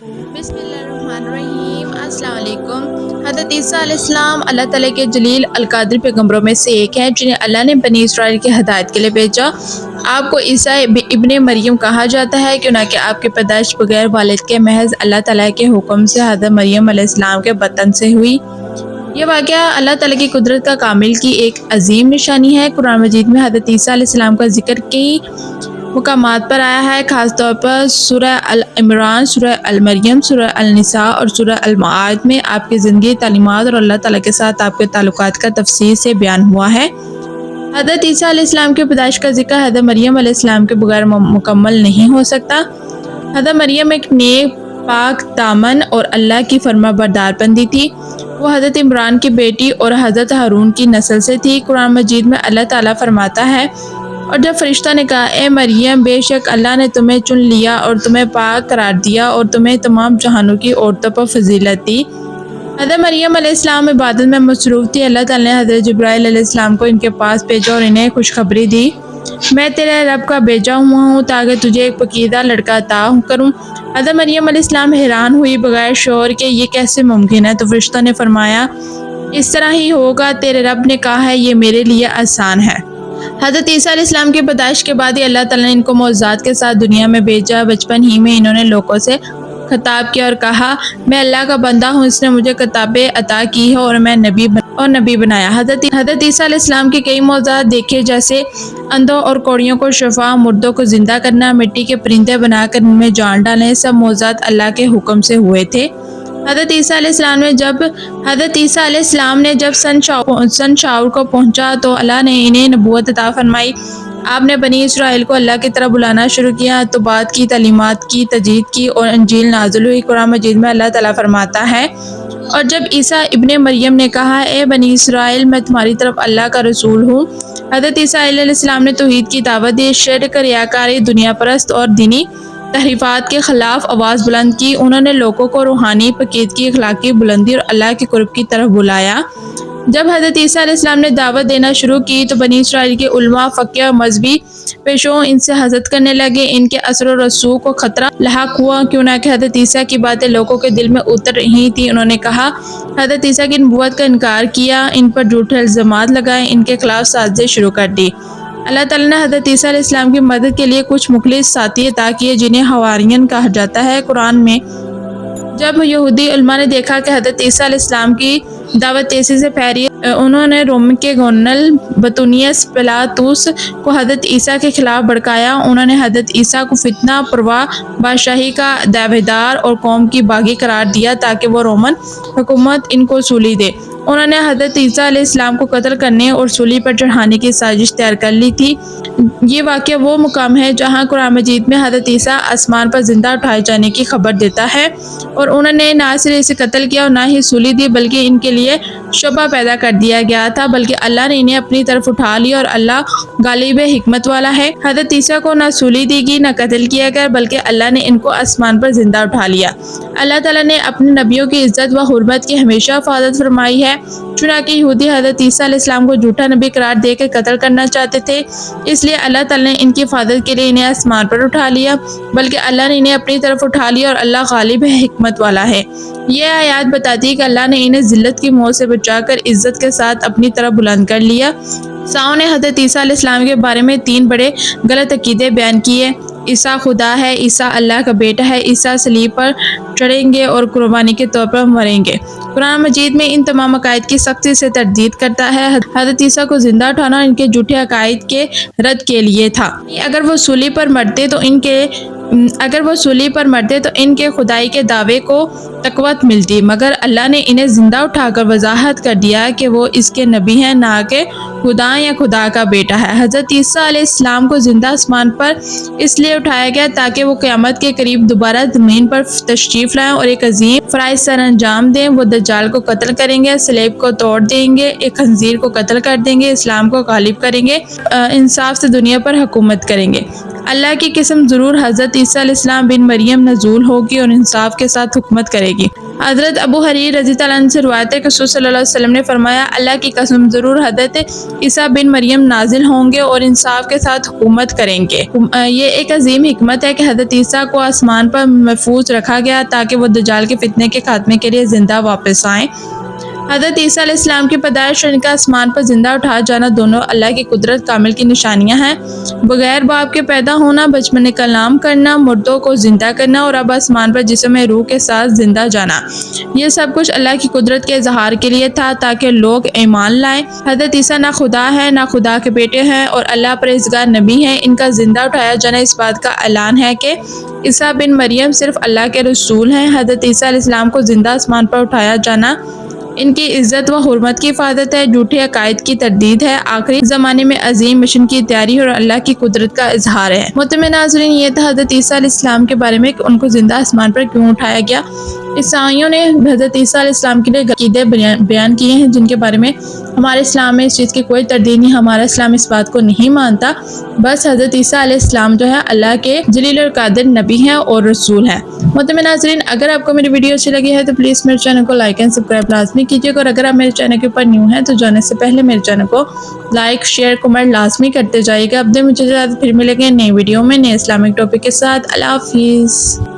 बिस्मिल्लाहिर्रहमानिर्रहीम। अस्सलाम वालेकुम। हज़रत ईसा अलैहिस्सलाम अल्लाह ताला के जलील अलकादिर पैगम्बरों में से एक हैं जिन्हें अल्लाह ने बनी इसराइल की हदायत के लिए भेजा। आपको ईसा इब्ने मरियम कहा जाता है क्योंकि आपकी पैदाइश बगैर वालिद के महज अल्लाह ताला के हुक्म से हज़रत मरियम अलैहिस्सलाम के बतन से हुई। ये वाक़या अल्लाह ताला की कुदरत का कामिल की एक अजीम निशानी है। कुरान मजीद में हज़रत ईसा अलैहिस्सलाम का जिक्र कई मुकामात पर आया है, ख़ास तौर पर सूरह अल इमरान, सूरह अल मरियम, सूरह अल निसा और सूरह अल माआद में आपकी ज़िंदगी, तालीमात और अल्लाह ताला के साथ आपके ताल्लुकात का तफसील से बयान हुआ है। हज़रत ईसा अलैहिस्सलाम की पैदाइश का जिक्र हज़रत मरियम अलैहिस्सलाम के बगैर मुकम्मल नहीं हो सकता। हज़रत मरियम एक नेक, पाक दामन और अल्लाह की फरमाबरदार बंदी थी। वो हज़रत इमरान की बेटी और हज़रत हारून की नस्ल से थी। कुरान मजीद में अल्लाह ताला फरमाता है, और जब फरिश्ता ने कहा, ए मरियम, बेशक अल्लाह ने तुम्हें चुन लिया और तुम्हें पाक करार दिया और तुम्हें तमाम जहानों की औरतों पर फजीलत दी। हज़रत मरियम अलैहिस्सलाम इबादत में मसरूफ़ थी। अल्लाह ताला ने हज़रत जिब्राइल अलैहिस्सलाम को इनके पास भेजा और इन्हें खुशखबरी दी, मैं तेरे रब का भेजा हुआ हूँ ताकि तुझे एक पकीदा लड़का अता करूँ। हज़रत मरियम अलैहिस्सलाम हैरान हुई, बगैर शोर के ये कैसे मुमकिन है? तो फरिश्ता ने फरमाया, इस तरह ही होगा, तेरे रब ने कहा है, ये मेरे लिए आसान है। हज़रत ईसा अलैहिस्सलाम की पैदाइश के बाद ही अल्लाह ताला ने इनको मौजज़ात के साथ दुनिया में भेजा। बचपन ही में इन्होंने लोगों से खिताब किया और कहा, मैं अल्लाह का बंदा हूँ, इसने मुझे किताबें अता की है और मैं नबी बनाया। हज़रत ईसा अलैहिस्सलाम के कई मौजज़ात देखे, जैसे अंधों और कोड़ियों को शिफा, मुर्दों को ज़िंदा करना, मिट्टी के परिंदे बनाकर उनमें जान डालें, सब मौजज़ात अल्लाह के हुक्म से हुए थे। हज़रत ईसा अलैहिस्सलाम ने जब सन शाऊर को पहुंचा तो अल्लाह ने इन्हें नबूवत अता फरमाई। आपने बनी इसराइल को अल्लाह की तरफ बुलाना शुरू किया, तो बात की, तालीमात की, तजदीद की और इंजील नाज़िल हुई। कुरान मजीद में अल्लाह ताला फरमाता है, और जब ईसा इब्ने मरियम ने कहा, ए बनी इसराइल, मैं तुम्हारी तरफ अल्लाह का रसूल हूँ। हज़रत ईसा अलैहिस्सलाम ने तौहीद की दावत दी, शिर्क, रियाकारी, दुनिया परस्त और दीनी तहरीफात के खिलाफ आवाज़ बुलंद की। उन्होंने लोगों को रूहानी पकीदगी, अखलाकी बुलंदी और अल्लाह के कुर्ब की तरफ बुलाया। जब हज़रत ईसा अलैहिस्सलाम ने दावत देना शुरू की तो बनी इसराइल के उलमा, फ़क़ीह और मजहबी पेशों इनसे हसद करने लगे। इनके असर और रसूख को खतरा लाहक हुआ, क्यों ना कि हज़रत ईसा की बातें लोगों के दिल में उतर रही थी। उन्होंने कहा, हज़रत ईसा की नबूवत का इनकार किया, इन पर झूठे इल्ज़ामात लगाए, इनके खिलाफ साजिश शुरू कर दी। अल्लाह ताला ने हज़रत ईसा अलैहिस्सलाम की मदद के लिए कुछ मुखलिस साथी अता किए, जिन्हें हवारियन कहा जाता है। कुरान में जब यहूदी उलमा ने देखा कि हज़रत ईसा अलैहिस्सलाम की दावत तेज़ी से फैली, उन्होंने रोम के गवर्नर बतूनियस पिलातुस को हज़रत ईसा के खिलाफ भड़काया। उन्होंने हज़रत ईसा को फितना परवा, बादशाही का दावेदार और कौम की बागी करार दिया ताकि वो रोमन हुकूमत इनको सूली दे। उन्होंने हज़रत ईसा अलैहिस्सलाम को कत्ल करने और सूली पर चढ़ाने की साजिश तैयार कर ली थी। ये वाक़या वो मुकाम है जहाँ कुरान मजीद में हज़रत ईसा आसमान पर ज़िंदा उठाए जाने की खबर देता है, और उन्होंने ना सिर्फ इसे कत्ल किया और ना ही सूली दी, बल्कि इनके लिए शुबा पैदा कर दिया गया था, बल्कि अल्लाह ने इन्हें अपनी तरफ उठा लिया और अल्लाह गालिब हिकमत वाला है। हज़रत ईसा को ना सूली दी गई, ना कत्ल किया गया, बल्कि अल्लाह ने इनको आसमान पर ज़िंदा उठा लिया। अल्लाह ताला ने अपने नबियों की इज़्ज़त व हुर्मत की हमेशा हिफाजत फरमाई है। चुनांकि यहूदी हज़रत ईसा अलैहिस्सलाम को झूठा नबी करार देकर कत्ल करना चाहते थे, इसलिए अल्लाह ताला ने इनकी हिफाजत के लिए इन्हें आसमान पर उठा लिया, बल्कि अल्लाह ने इन्हें अपनी तरफ उठा लिया और अल्लाह गालिब हिकमत वाला है। ये आयत बताती है कि अल्लाह ने इन्हें ज़िल्लत की मौत से बचाकर इज़्ज़त के साथ अपनी तरफ बुलंद कर लिया। साओ ने हज़रत ईसा अलैहिस्सलाम के बारे में 3 बड़े गलत अकीदे बयान किए। ईसा खुदा है, ईसा अल्लाह का बेटा है, ईसा सलीब पर चढ़ेंगे और कुर्बानी के तौर पर मरेंगे। कुरान मजीद में इन तमाम अकायद की सख्ती से तरदीद करता है। हज़रत ईसा को ज़िंदा उठाना इनके झूठे अकायद के रद्द के लिए था। अगर वो सूली पर मरते तो इनके खुदाई के दावे को तक़वत मिलती, मगर अल्लाह ने इन्हें ज़िंदा उठाकर वजाहत कर दिया कि वो इसके नबी हैं, ना कि खुदा या खुदा का बेटा है। हज़रत ईसा अलैहिस्सलाम को ज़िंदा आसमान पर इसलिए उठाया गया ताकि वो क़यामत के करीब दोबारा ज़मीन पर तशरीफ़ लाएं और एक अजीम फ़राइज़ सर अंजाम दें। वो दज्जाल को कत्ल करेंगे, सलेब को तोड़ देंगे, एक खंजीर को कत्ल कर देंगे, इस्लाम को गालिब करेंगे, इंसाफ से दुनिया पर हुकूमत करेंगे। اللہ کی قسم ضرور حضرت عیسیٰ علیہ السلام بن مریم نزول ہوگی اور انصاف کے ساتھ حکومت کرے گی۔ حضرت ابو حریر رضی اللہ عنہ سے روایت ہے کہ رسول صلی اللہ علیہ وسلم نے فرمایا اللہ کی قسم ضرور حضرت عیسیٰ بن مریم نازل ہوں گے اور انصاف کے ساتھ حکومت کریں گے۔ یہ ایک عظیم حکمت ہے کہ حضرت عیسیٰ کو آسمان پر محفوظ رکھا گیا تاکہ وہ دجال کے فتنے کے خاتمے کے لیے زندہ واپس آئیں۔ حضرت عیسیٰ علیہ السلام کی پیدائش اور ان کا آسمان پر زندہ اٹھایا جانا دونوں اللہ کی قدرت کامل کی نشانیاں ہیں۔ بغیر باپ کے پیدا ہونا، بچپن کلام کرنا، مردوں کو زندہ کرنا اور اب آسمان پر جسم روح کے ساتھ زندہ جانا، یہ سب کچھ اللہ کی قدرت کے اظہار کے لیے تھا تاکہ لوگ ایمان لائیں۔ حضرت عیسیٰ نہ خدا ہے نہ خدا کے بیٹے ہیں اور اللہ پرہیزگار نبی ہیں۔ ان کا زندہ اٹھایا جانا اس بات کا اعلان ہے کہ عیسیٰ بن مریم صرف اللہ کے رسول ہیں۔ حضرت عیسیٰ علیہ السلام کو زندہ آسمان پر اٹھایا جانا ان کی عزت و حرمت کی حفاظت ہے، جھوٹے عقائد کی تردید ہے، آخری زمانے میں عظیم مشن کی تیاری اور اللہ کی قدرت کا اظہار ہے۔ محترم ناظرین، یہ تھا حضرت عیسیٰ علیہ السلام کے بارے میں کہ ان کو زندہ آسمان پر کیوں اٹھایا گیا۔ عیسائیوں نے حضرت عیسیٰ علیہ السلام کے لیے عقیدے بیان کیے ہیں جن کے بارے میں ہمارے اسلام میں اس چیز کی کوئی تردید نہیں، ہمارا اسلام اس بات کو نہیں مانتا، بس حضرت عیسیٰ علیہ السلام جو ہے اللہ کے جلیل اور قادر نبی ہیں اور رسول ہیں۔ محترم ناظرین، اگر آپ کو میری ویڈیو اچھی لگی ہے تو پلیز میرے چینل کو لائک اینڈ سبسکرائب لازمی کیجیے گا، اور اگر آپ میرے چینل کے اوپر نیو ہیں تو جانے سے پہلے میرے چینل کو لائک شیئر کمنٹ لازمی کرتے جائیے گا۔ اب دے مجھے پھر ملیں گے نئی ویڈیو میں نئے اسلامک ٹاپک کے ساتھ۔ اللہ حافظ۔